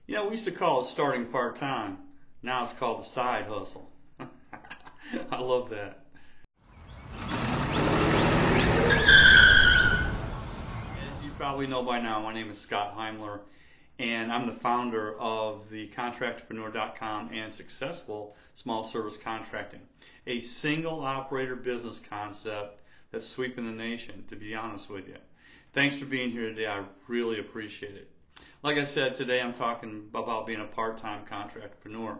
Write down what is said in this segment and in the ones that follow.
Yeah, we used to call it starting part-time. Now it's called the side hustle. I love that. As you probably know by now, my name is Scott Heimler, and I'm the founder of the contractpreneur.com and Successful Small Service Contracting, a single operator business concept that's sweeping the nation, to be honest with you. Thanks for being here today. I really appreciate it. Like I said, today I'm talking about being a part-time contractpreneur.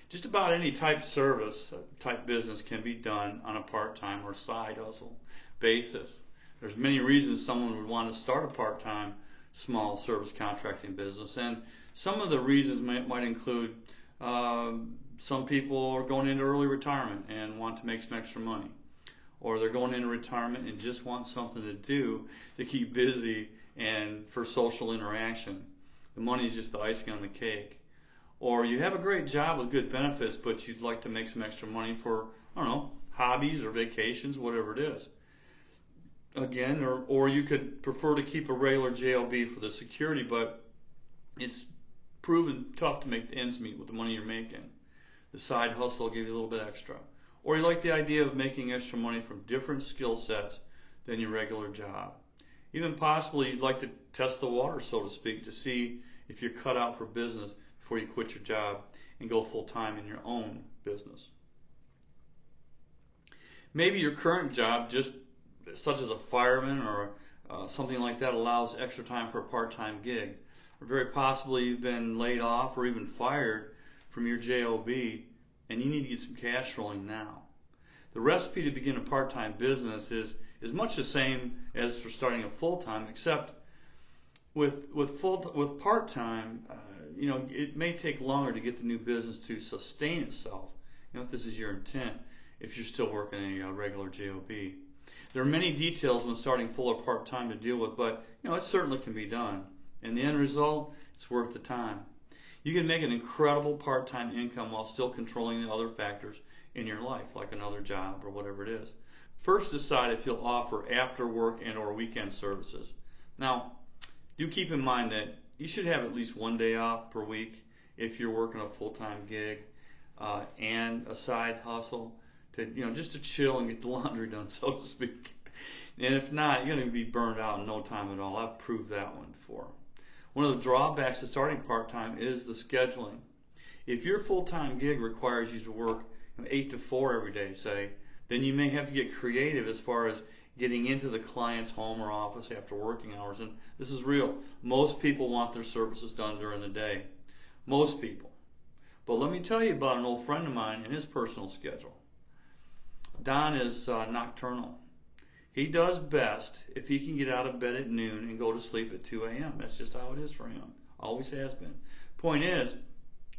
Just about any type service, type business can be done on a part-time or side hustle basis. There's many reasons someone would want to start a part-time small service contracting business, and some of the reasons might include some people are going into early retirement and want to make some extra money, or they're going into retirement and just want something to do to keep busy and for social interaction. The money is just the icing on the cake. Or you have a great job with good benefits, but you'd like to make some extra money for, I don't know, hobbies or vacations, whatever it is. Again, or you could prefer to keep a regular JOB for the security, but it's proven tough to make the ends meet with the money you're making. The side hustle will give you a little bit extra. Or you like the idea of making extra money from different skill sets than your regular job. Even possibly you'd like to test the water, so to speak, to see if you're cut out for business before you quit your job and go full-time in your own business. Maybe your current job, just such as a fireman or something like that, allows extra time for a part-time gig. Or very possibly you've been laid off or even fired from your JOB and you need to get some cash rolling now. The recipe to begin a part-time business is much the same as for starting a full-time, except with part-time, it may take longer to get the new business to sustain itself. If this is your intent, if you're still working a regular JOB. There are many details when starting full or part-time to deal with, but it certainly can be done. And the end result, it's worth the time. You can make an incredible part-time income while still controlling the other factors in your life, like another job or whatever it is. First, decide if you'll offer after work and or weekend services. Now, do keep in mind that you should have at least one day off per week if you're working a full-time gig and a side hustle to just to chill and get the laundry done, so to speak. And if not, you're going to be burned out in no time at all. I've proved that one before. One of the drawbacks to starting part-time is the scheduling. If your full-time gig requires you to work 8 to 4 every day, say, then you may have to get creative as far as getting into the client's home or office after working hours. And this is real. Most people want their services done during the day. Most people. But let me tell you about an old friend of mine and his personal schedule. Don is nocturnal. He does best if he can get out of bed at noon and go to sleep at 2 a.m. That's just how it is for him. Always has been. Point is,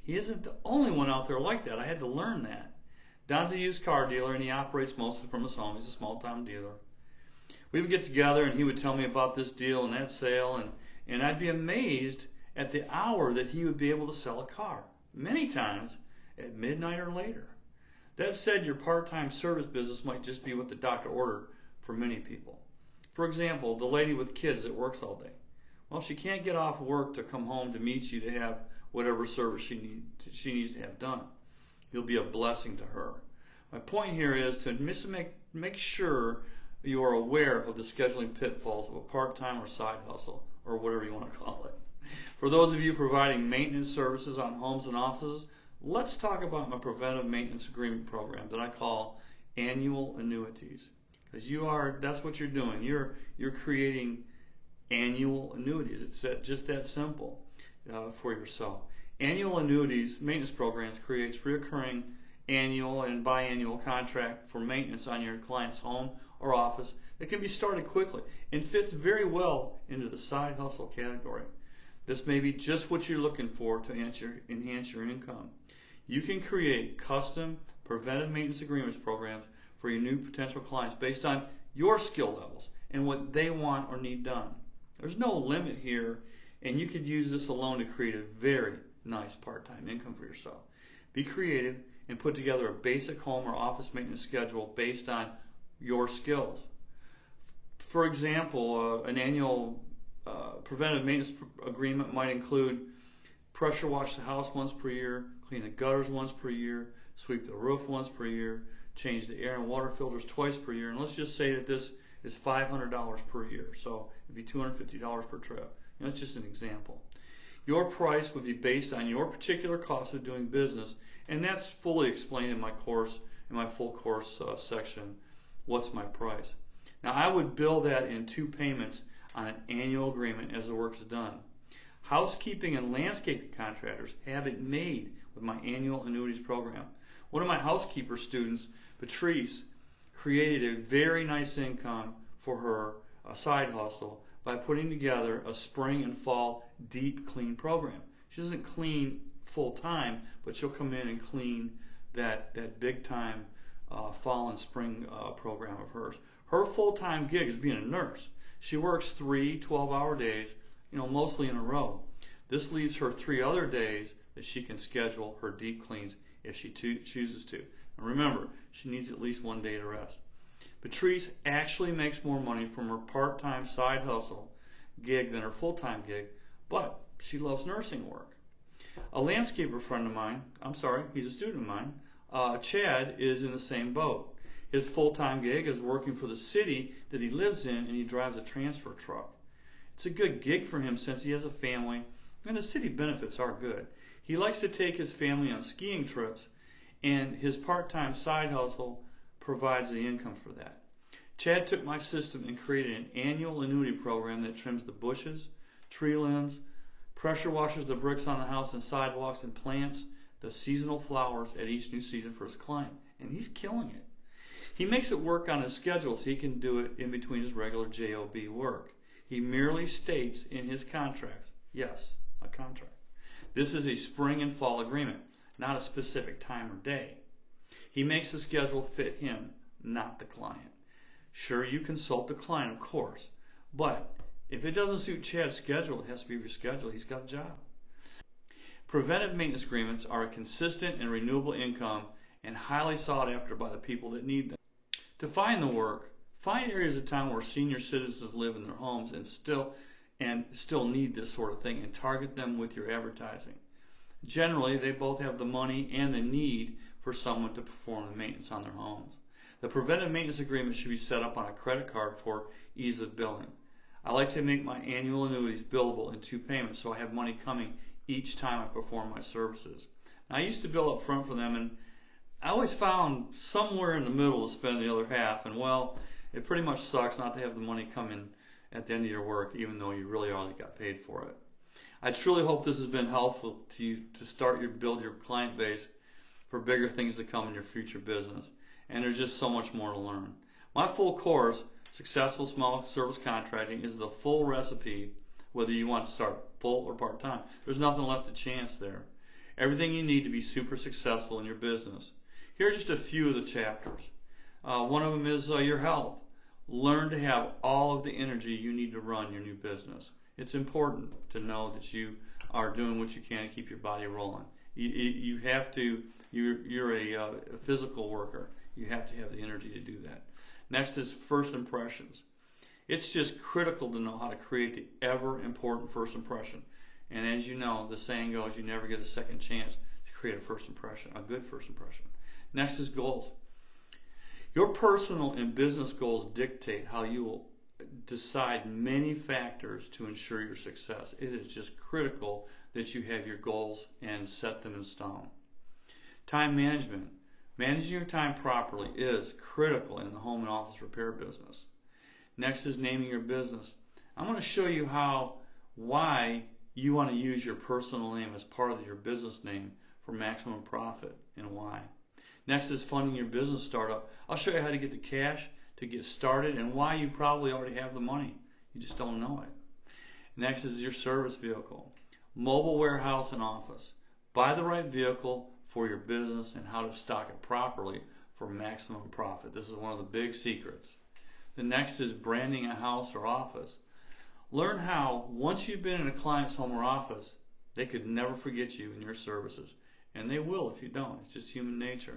he isn't the only one out there like that. I had to learn that. Don's a used car dealer, and he operates mostly from his home. He's a small-time dealer. We would get together, and he would tell me about this deal and that sale, and I'd be amazed at the hour that he would be able to sell a car, many times at midnight or later. That said, your part-time service business might just be what the doctor ordered for many people. For example, the lady with kids that works all day. Well, she can't get off work to come home to meet you to have whatever service she needs to have done. You'll be a blessing to her. My point here is to make sure you are aware of the scheduling pitfalls of a part-time or side hustle, or whatever you want to call it. For those of you providing maintenance services on homes and offices, let's talk about my preventive maintenance agreement program that I call annual annuities. Because that's what you're doing. You're creating annual annuities. It's just that simple for yourself. Annual annuities maintenance programs creates recurring annual and biannual contract for maintenance on your client's home or office that can be started quickly and fits very well into the side hustle category. This may be just what you're looking for to enhance your income. You can create custom preventive maintenance agreements programs for your new potential clients based on your skill levels and what they want or need done. There's no limit here, and you could use this alone to create a very nice part-time income for yourself. Be creative and put together a basic home or office maintenance schedule based on your skills. For example, an annual preventive maintenance agreement might include pressure wash the house once per year, clean the gutters once per year, sweep the roof once per year, change the air and water filters twice per year. And let's just say that this is $500 per year. So it'd be $250 per trip. That's just an example. Your price would be based on your particular cost of doing business, and that's fully explained in my course, in my full course section, What's My Price? Now I would bill that in 2 payments on an annual agreement as the work is done. Housekeeping and landscaping contractors have it made with my annual annuities program. One of my housekeeper students, Patrice, created a very nice income for her side hustle by putting together a spring and fall deep clean program. She doesn't clean full time, but she'll come in and clean that big time fall and spring program of hers. Her full-time gig is being a nurse. She works 3 12-hour days, mostly in a row. This leaves her 3 other days that she can schedule her deep cleans if she chooses to. And remember, she needs at least 1 day to rest. Patrice actually makes more money from her part-time side hustle gig than her full-time gig, but she loves nursing work. A landscaper friend of mine, he's a student of mine, Chad, is in the same boat. His full-time gig is working for the city that he lives in, and he drives a transfer truck. It's a good gig for him since he has a family, and the city benefits are good. He likes to take his family on skiing trips, and his part-time side hustle provides the income for that. Chad took my system and created an annual annuity program that trims the bushes, tree limbs, pressure washes the bricks on the house and sidewalks, and plants the seasonal flowers at each new season for his client. And he's killing it. He makes it work on his schedule so he can do it in between his regular job work. He merely states in his contracts, yes, a contract, this is a spring and fall agreement, not a specific time or day. He makes the schedule fit him, not the client. Sure, you consult the client, of course, but if it doesn't suit Chad's schedule, it has to be rescheduled. He's got a job. Preventive maintenance agreements are a consistent and renewable income and highly sought after by the people that need them. To find the work, find areas of town where senior citizens live in their homes and still need this sort of thing, and target them with your advertising. Generally, they both have the money and the need for someone to perform the maintenance on their homes. The preventive maintenance agreement should be set up on a credit card for ease of billing. I like to make my annual annuities billable in 2 payments so I have money coming each time I perform my services. Now, I used to bill up front for them, and I always found somewhere in the middle to spend the other half, and well, it pretty much sucks not to have the money come in at the end of your work, even though you really already got paid for it. I truly hope this has been helpful to you to build your client base for bigger things to come in your future business. And there's just so much more to learn. My full course, Successful Small Service Contracting, is the full recipe, whether you want to start full or part-time. There's nothing left to chance there. Everything you need to be super successful in your business. Here are just a few of the chapters. One of them is your health. Learn to have all of the energy you need to run your new business. It's important to know that you are doing what you can to keep your body rolling. You have to. You're a physical worker. You have to have the energy to do that. Next is first impressions. It's just critical to know how to create the ever important first impression. And as you know, the saying goes, you never get a second chance to create a first impression, a good first impression. Next is goals. Your personal and business goals dictate how you will decide many factors to ensure your success. It is just critical that you have your goals and set them in stone. Time management. Managing your time properly is critical in the home and office repair business. Next is naming your business. I'm going to show you why you want to use your personal name as part of your business name for maximum profit and why. Next is funding your business startup. I'll show you how to get the cash to get started and why you probably already have the money. You just don't know it. Next is your service vehicle. Mobile warehouse and office. Buy the right vehicle for your business and how to stock it properly for maximum profit. This is one of the big secrets. The next is branding a house or office. Learn how, once you've been in a client's home or office, they could never forget you and your services. And they will if you don't. It's just human nature.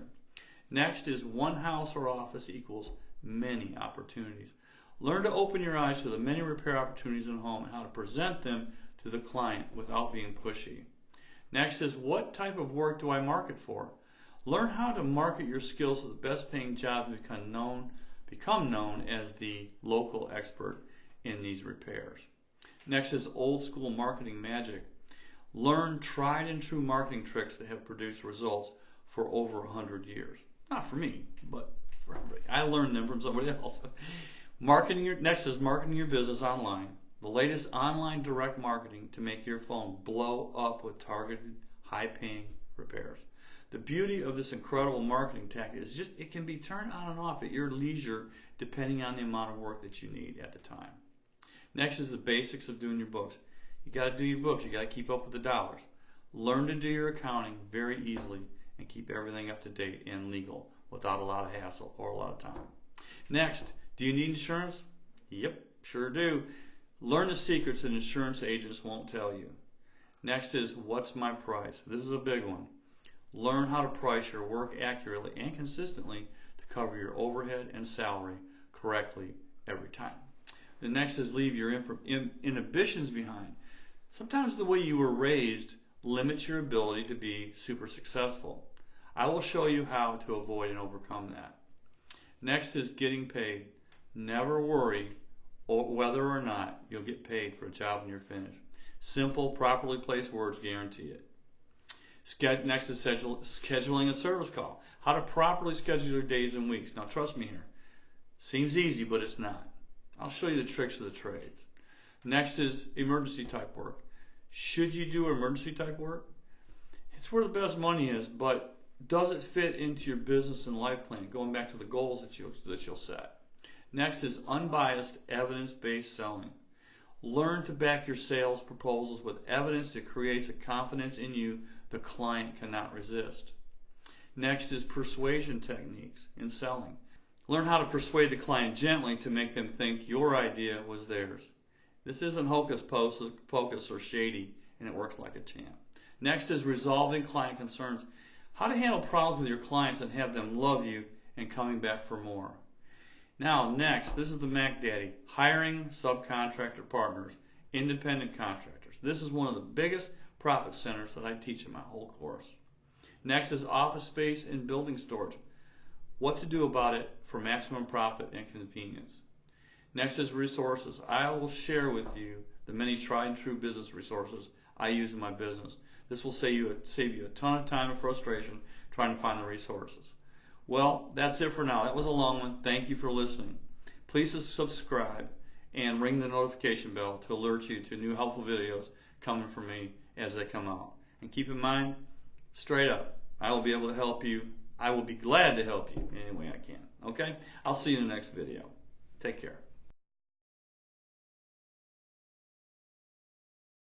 Next is one house or office equals many opportunities. Learn to open your eyes to the many repair opportunities in a home and how to present them to the client without being pushy. Next is, what type of work do I market for? Learn how to market your skills to the best paying job and become known as the local expert in these repairs. Next is old school marketing magic. Learn tried and true marketing tricks that have produced results for over 100 years. Not for me, but for everybody. I learned them from somebody else. Next is marketing your business online. The latest online direct marketing to make your phone blow up with targeted, high-paying repairs. The beauty of this incredible marketing tactic is just it can be turned on and off at your leisure depending on the amount of work that you need at the time. Next is the basics of doing your books. You got to do your books. You got to keep up with the dollars. Learn to do your accounting very easily and keep everything up to date and legal without a lot of hassle or a lot of time. Next, do you need insurance? Yep, sure do. Learn the secrets that insurance agents won't tell you. Next is, what's my price? This is a big one. Learn how to price your work accurately and consistently to cover your overhead and salary correctly every time. The next is, leave your inhibitions behind. Sometimes the way you were raised limits your ability to be super successful. I will show you how to avoid and overcome that. Next is getting paid. Never worry whether or not you'll get paid for a job when you're finished. Simple, properly placed words guarantee it. Next is scheduling a service call. How to properly schedule your days and weeks. Now trust me here. Seems easy, but it's not. I'll show you the tricks of the trades. Next is emergency type work. Should you do emergency type work? It's where the best money is, but does it fit into your business and life plan? Going back to the goals that you'll set. Next is unbiased, evidence-based selling. Learn to back your sales proposals with evidence that creates a confidence in you the client cannot resist. Next is persuasion techniques in selling. Learn how to persuade the client gently to make them think your idea was theirs. This isn't hocus pocus or shady, and it works like a champ. Next is resolving client concerns. How to handle problems with your clients and have them love you and coming back for more. Now, next, this is the Mac Daddy, hiring subcontractor partners, independent contractors. This is one of the biggest profit centers that I teach in my whole course. Next is office space and building storage. What to do about it for maximum profit and convenience. Next is resources. I will share with you the many tried and true business resources I use in my business. This will save you a ton of time and frustration trying to find the resources. Well, that's it for now. That was a long one. Thank you for listening. Please subscribe and ring the notification bell to alert you to new helpful videos coming from me as they come out. And keep in mind, straight up, I will be able to help you. I will be glad to help you in any way I can. Okay? I'll see you in the next video. Take care.